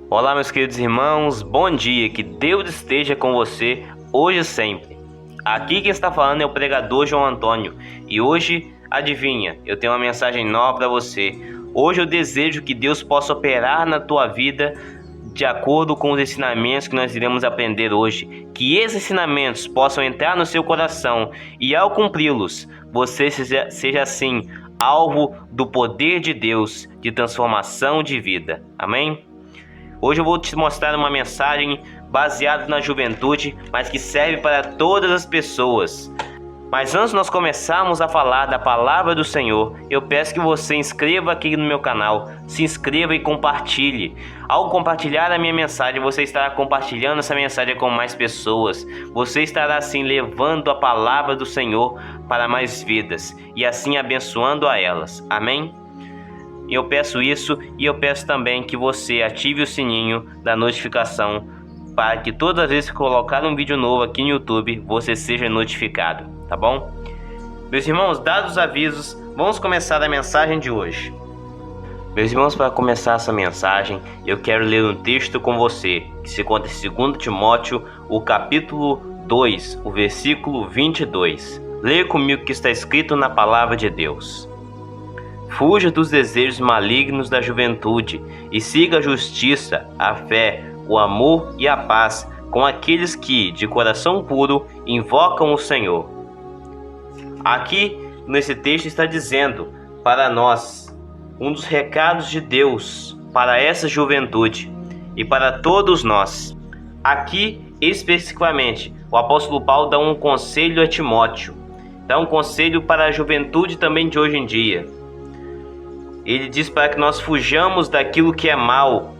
Olá, meus queridos irmãos, bom dia, que Deus esteja com você hoje e sempre. Aqui quem está falando é o pregador João Antônio e hoje, adivinha, eu tenho uma mensagem nova para você. Hoje eu desejo que Deus possa operar na tua vida de acordo com os ensinamentos que nós iremos aprender hoje. Que esses ensinamentos possam entrar no seu coração e ao cumpri-los, você seja assim alvo do poder de Deus de transformação de vida. Amém? Hoje eu vou te mostrar uma mensagem baseada na juventude, mas que serve para todas as pessoas. Mas antes de nós começarmos a falar da palavra do Senhor, eu peço que você inscreva aqui no meu canal, se inscreva e compartilhe. Ao compartilhar a minha mensagem, você estará compartilhando essa mensagem com mais pessoas. Você estará assim levando a palavra do Senhor para mais vidas e assim abençoando a elas. Amém? Eu peço isso e eu peço também que você ative o sininho da notificação para que todas as vezes que colocar um vídeo novo aqui no YouTube, você seja notificado, tá bom? Meus irmãos, dados os avisos, vamos começar a mensagem de hoje. Meus irmãos, para começar essa mensagem, eu quero ler um texto com você, que se encontra em 2 Timóteo, o capítulo 2, o versículo 22. Leia comigo o que está escrito na palavra de Deus. Fuja dos desejos malignos da juventude e siga a justiça, a fé, o amor e a paz com aqueles que, de coração puro, invocam o Senhor. Aqui, nesse texto, está dizendo para nós um dos recados de Deus para essa juventude e para todos nós. Aqui, especificamente, o apóstolo Paulo dá um conselho a Timóteo, dá um conselho para a juventude também de hoje em dia. Ele diz para que nós fujamos daquilo que é mal,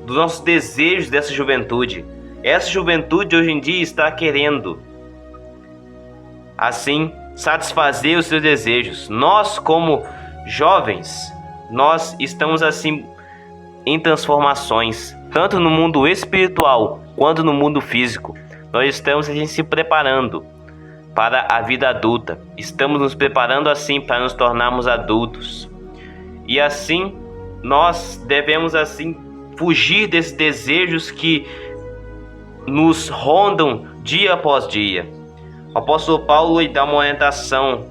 dos nossos desejos dessa juventude. Essa juventude hoje em dia está querendo, assim, satisfazer os seus desejos. Nós, como jovens, nós estamos assim em transformações, tanto no mundo espiritual quanto no mundo físico. Nós estamos assim, se preparando para a vida adulta. Estamos nos preparando assim para nos tornarmos adultos. E assim, nós devemos assim fugir desses desejos que nos rondam dia após dia. O apóstolo Paulo lhe dá uma orientação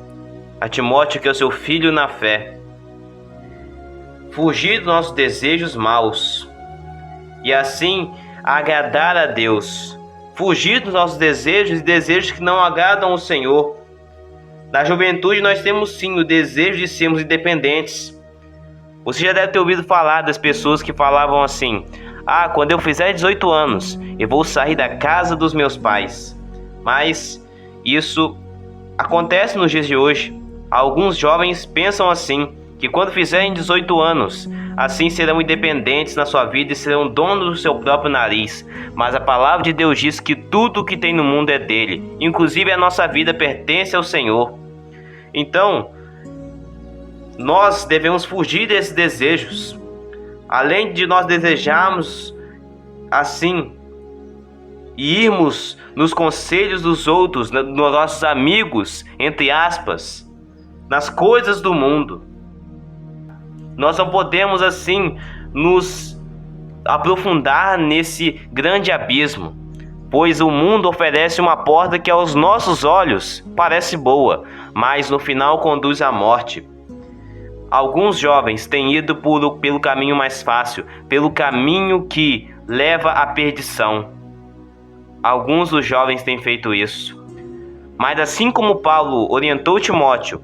a Timóteo, que é o seu filho na fé. Fugir dos nossos desejos maus e assim agradar a Deus. Fugir dos nossos desejos e desejos que não agradam ao Senhor. Na juventude nós temos sim o desejo de sermos independentes. Você já deve ter ouvido falar das pessoas que falavam assim: quando eu fizer 18 anos, eu vou sair da casa dos meus pais. Mas isso acontece nos dias de hoje. Alguns jovens pensam assim, que quando fizerem 18 anos, assim serão independentes na sua vida e serão donos do seu próprio nariz. Mas a palavra de Deus diz que tudo o que tem no mundo é dele, inclusive a nossa vida pertence ao Senhor. Então, nós devemos fugir desses desejos. Além de nós desejarmos assim e irmos nos conselhos dos outros, nos nossos amigos, entre aspas, nas coisas do mundo, nós não podemos assim nos aprofundar nesse grande abismo, pois o mundo oferece uma porta que aos nossos olhos parece boa, mas no final conduz à morte. Alguns jovens têm ido pelo caminho mais fácil, pelo caminho que leva à perdição. Alguns dos jovens têm feito isso. Mas assim como Paulo orientou Timóteo,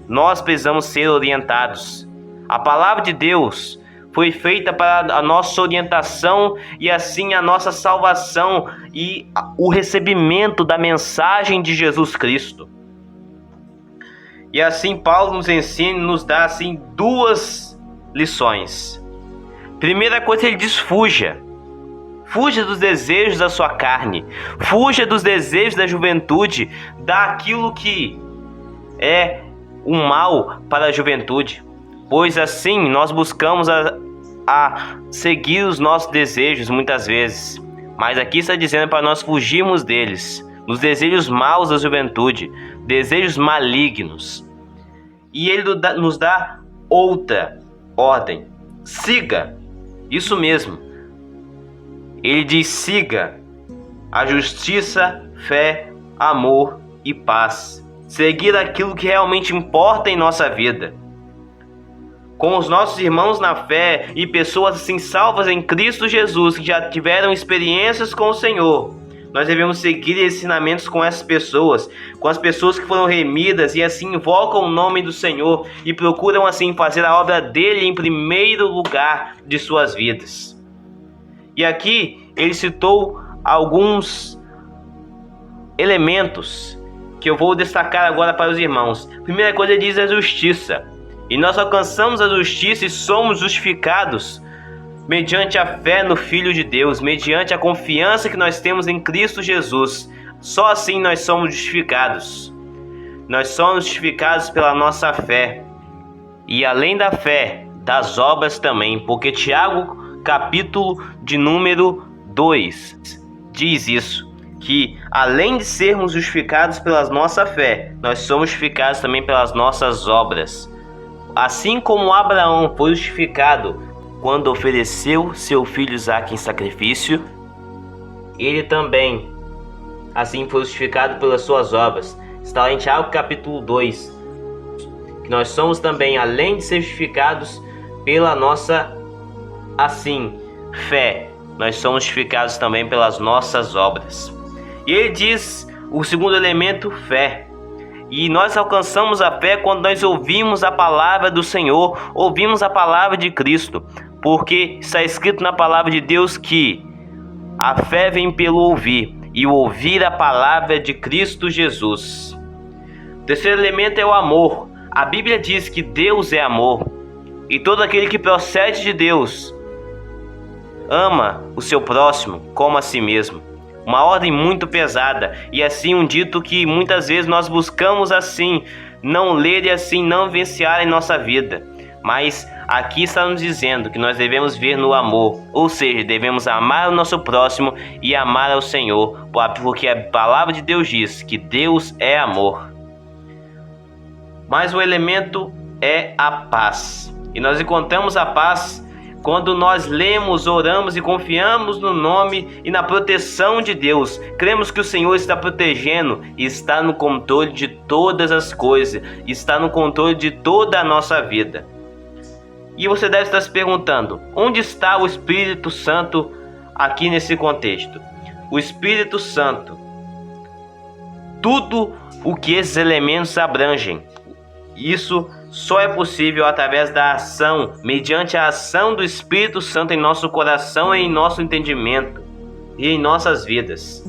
nós precisamos ser orientados. A palavra de Deus foi feita para a nossa orientação e assim a nossa salvação e o recebimento da mensagem de Jesus Cristo. E assim Paulo nos ensina, nos dá assim duas lições. Primeira coisa, ele diz: fuja. Fuja dos desejos da sua carne. Fuja dos desejos da juventude, daquilo que é o mal para a juventude. Pois assim nós buscamos a seguir os nossos desejos muitas vezes. Mas aqui está dizendo para nós fugirmos deles, nos desejos maus da juventude, desejos malignos. E ele nos dá outra ordem: siga, isso mesmo, Ele diz: siga a justiça, fé, amor e paz. Seguir aquilo que realmente importa em nossa vida. Com os nossos irmãos na fé e pessoas assim salvas em Cristo Jesus, que já tiveram experiências com o Senhor, nós devemos seguir ensinamentos com essas pessoas, com as pessoas que foram remidas e assim invocam o nome do Senhor e procuram assim fazer a obra dele em primeiro lugar de suas vidas. E aqui ele citou alguns elementos que eu vou destacar agora para os irmãos. Primeira coisa, ele diz a justiça. E nós alcançamos a justiça e somos justificados mediante a fé no Filho de Deus, mediante a confiança que nós temos em Cristo Jesus. Só assim nós somos justificados. Nós somos justificados pela nossa fé. E além da fé, das obras também, porque Tiago, capítulo de número 2, diz isso, que além de sermos justificados pela nossa fé, nós somos justificados também pelas nossas obras. Assim como Abraão foi justificado quando ofereceu seu filho Isaque em sacrifício, ele também assim foi justificado pelas suas obras. Está lá em Tiago capítulo 2, que nós somos também, além de ser justificados pela nossa fé, nós somos justificados também pelas nossas obras. E ele diz o segundo elemento, fé. E nós alcançamos a fé quando nós ouvimos a palavra do Senhor, ouvimos a palavra de Cristo, porque está escrito na palavra de Deus que a fé vem pelo ouvir, e o ouvir a palavra de Cristo Jesus. O terceiro elemento é o amor. A Bíblia diz que Deus é amor, e todo aquele que procede de Deus ama o seu próximo como a si mesmo. Uma ordem muito pesada, e assim um dito que muitas vezes nós buscamos assim não ler e assim não vivenciar em nossa vida. Mas aqui está nos dizendo que nós devemos ver no amor, ou seja, devemos amar o nosso próximo e amar ao Senhor, porque a palavra de Deus diz que Deus é amor. Mas o elemento é a paz, e nós encontramos a paz quando nós lemos, oramos e confiamos no nome e na proteção de Deus. Cremos que o Senhor está protegendo e está no controle de todas as coisas, está no controle de toda a nossa vida. E você deve estar se perguntando, onde está o Espírito Santo aqui nesse contexto? O Espírito Santo, tudo o que esses elementos abrangem, isso só é possível através da ação, mediante a ação do Espírito Santo em nosso coração e em nosso entendimento e em nossas vidas.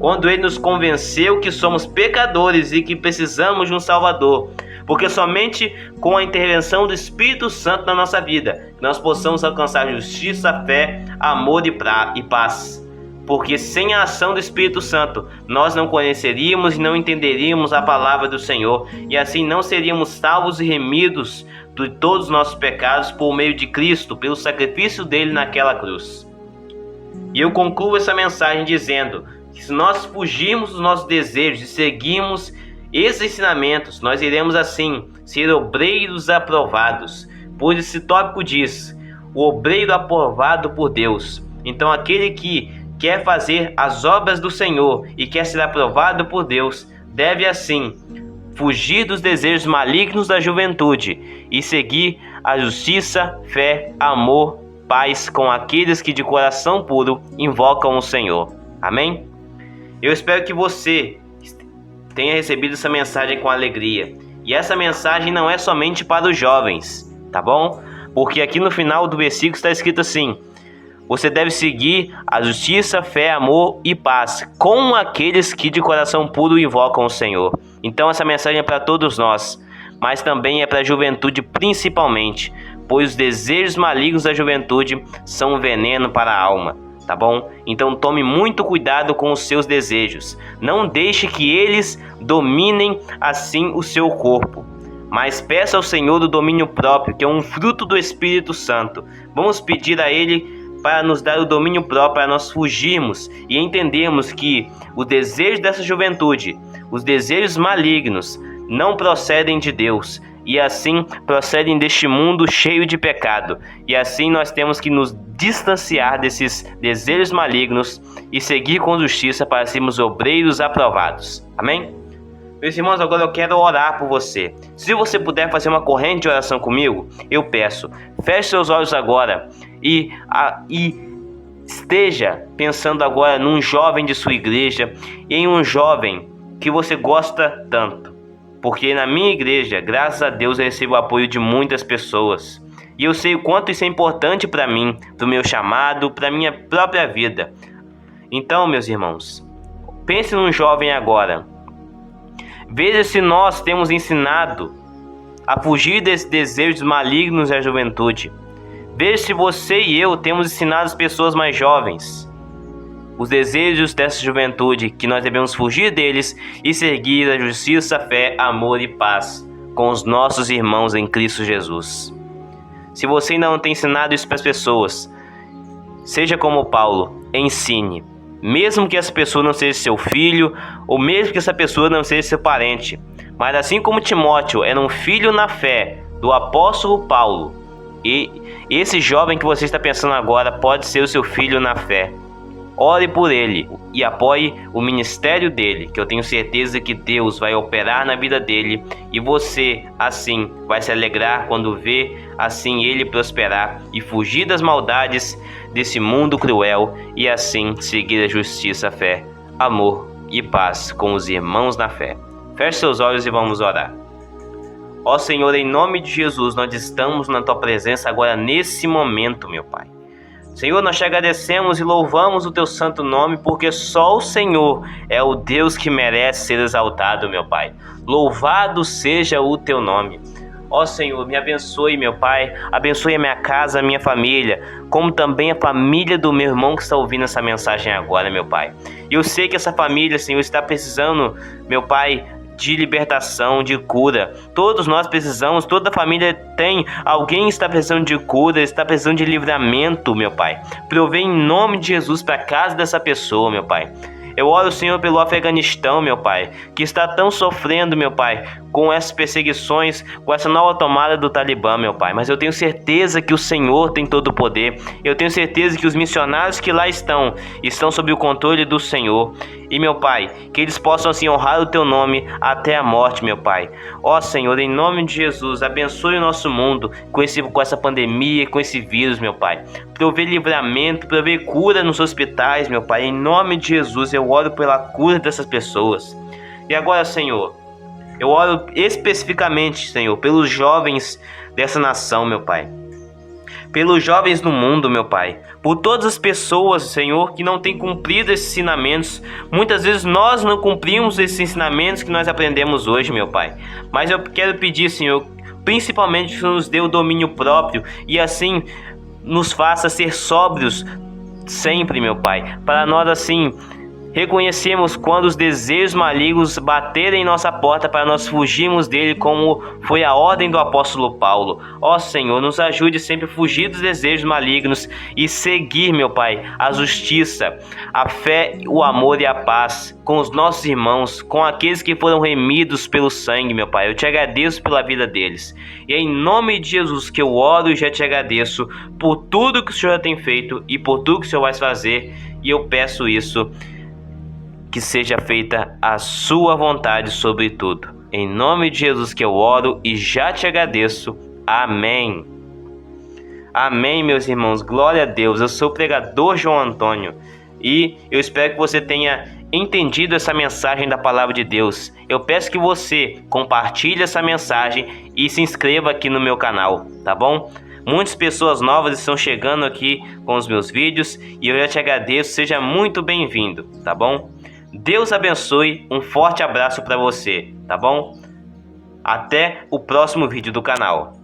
Quando Ele nos convenceu que somos pecadores e que precisamos de um Salvador, porque somente com a intervenção do Espírito Santo na nossa vida, nós possamos alcançar justiça, fé, amor e paz. Porque sem a ação do Espírito Santo, nós não conheceríamos e não entenderíamos a palavra do Senhor, e assim não seríamos salvos e remidos de todos os nossos pecados por meio de Cristo, pelo sacrifício dele naquela cruz. E eu concluo essa mensagem dizendo que se nós fugirmos dos nossos desejos e seguirmos esses ensinamentos, nós iremos assim ser obreiros aprovados, pois esse tópico diz, o obreiro aprovado por Deus. Então aquele que quer fazer as obras do Senhor e quer ser aprovado por Deus, deve assim fugir dos desejos malignos da juventude e seguir a justiça, fé, amor, paz com aqueles que de coração puro invocam o Senhor. Amém? Eu espero que você tenha recebido essa mensagem com alegria. E essa mensagem não é somente para os jovens, tá bom? Porque aqui no final do versículo está escrito assim: você deve seguir a justiça, fé, amor e paz com aqueles que de coração puro invocam o Senhor. Então essa mensagem é para todos nós, mas também é para a juventude principalmente, pois os desejos malignos da juventude são um veneno para a alma, tá bom? Então tome muito cuidado com os seus desejos. Não deixe que eles dominem assim o seu corpo, mas peça ao Senhor o domínio próprio, que é um fruto do Espírito Santo. Vamos pedir a Ele para nos dar o domínio próprio, para nós fugirmos e entendermos que o desejo dessa juventude, os desejos malignos, não procedem de Deus, e assim procedem deste mundo cheio de pecado. E assim nós temos que nos distanciar desses desejos malignos e seguir com justiça para sermos obreiros aprovados. Amém? Meus irmãos, agora eu quero orar por você. Se você puder fazer uma corrente de oração comigo, eu peço, feche seus olhos agora e esteja pensando agora num jovem de sua igreja e em um jovem que você gosta tanto. Porque na minha igreja, graças a Deus, eu recebo o apoio de muitas pessoas. E eu sei o quanto isso é importante para mim, para o meu chamado, para a minha própria vida. Então, meus irmãos, pense num jovem agora. Veja se nós temos ensinado a fugir desses desejos malignos da juventude. Veja se você e eu temos ensinado as pessoas mais jovens os desejos dessa juventude, que nós devemos fugir deles e seguir a justiça, fé, amor e paz com os nossos irmãos em Cristo Jesus. Se você ainda não tem ensinado isso para as pessoas, seja como Paulo, ensine. Mesmo que essa pessoa não seja seu filho, ou mesmo que essa pessoa não seja seu parente. Mas assim como Timóteo era um filho na fé do apóstolo Paulo, e esse jovem que você está pensando agora pode ser o seu filho na fé. Ore por ele e apoie o ministério dele, que eu tenho certeza que Deus vai operar na vida dele e você, assim, vai se alegrar quando vê, assim, ele prosperar e fugir das maldades desse mundo cruel e, assim, seguir a justiça, fé, amor e paz com os irmãos na fé. Feche seus olhos e vamos orar. Ó Senhor, em nome de Jesus, nós estamos na Tua presença agora nesse momento, meu Pai. Senhor, nós te agradecemos e louvamos o Teu santo nome, porque só o Senhor é o Deus que merece ser exaltado, meu Pai. Louvado seja o Teu nome. Ó Senhor, me abençoe, meu Pai, abençoe a minha casa, a minha família, como também a família do meu irmão que está ouvindo essa mensagem agora, meu Pai. Eu sei que essa família, Senhor, está precisando, meu Pai, de libertação, de cura. Todos nós precisamos, toda família tem, alguém está precisando de cura, está precisando de livramento, meu Pai. Provê em nome de Jesus para a casa dessa pessoa, meu Pai. Eu oro, Senhor, pelo Afeganistão, meu Pai, que está tão sofrendo, meu Pai, com essas perseguições, com essa nova tomada do Talibã, meu Pai. Mas eu tenho certeza que o Senhor tem todo o poder. Eu tenho certeza que os missionários que lá estão sob o controle do Senhor. E, meu Pai, que eles possam, assim, honrar o Teu nome até a morte, meu Pai. Ó, Senhor, em nome de Jesus, abençoe o nosso mundo com essa pandemia, com esse vírus, meu Pai. Provê livramento, provê cura nos hospitais, meu Pai. Em nome de Jesus, eu oro pela cura dessas pessoas. E agora, Senhor, eu oro especificamente, Senhor, pelos jovens dessa nação, meu Pai. Pelos jovens do mundo, meu Pai. Por todas as pessoas, Senhor, que não têm cumprido esses ensinamentos. Muitas vezes nós não cumprimos esses ensinamentos que nós aprendemos hoje, meu Pai. Mas eu quero pedir, Senhor, principalmente que nos dê o domínio próprio e assim nos faça ser sóbrios sempre, meu Pai. Para nós, assim, reconhecemos quando os desejos malignos baterem em nossa porta para nós fugirmos dele, como foi a ordem do apóstolo Paulo. Ó Senhor, nos ajude sempre a fugir dos desejos malignos e seguir, meu Pai, a justiça, a fé, o amor e a paz com os nossos irmãos, com aqueles que foram remidos pelo sangue, meu Pai. Eu te agradeço pela vida deles. E é em nome de Jesus que eu oro e já te agradeço por tudo que o Senhor tem feito e por tudo que o Senhor vai fazer. E eu peço isso, que seja feita a sua vontade sobre tudo. Em nome de Jesus que eu oro e já te agradeço. Amém. Amém, meus irmãos. Glória a Deus. Eu sou o pregador João Antônio e eu espero que você tenha entendido essa mensagem da palavra de Deus. Eu peço que você compartilhe essa mensagem e se inscreva aqui no meu canal, tá bom? Muitas pessoas novas estão chegando aqui com os meus vídeos e eu já te agradeço. Seja muito bem-vindo, tá bom? Deus abençoe, um forte abraço para você, tá bom? Até o próximo vídeo do canal.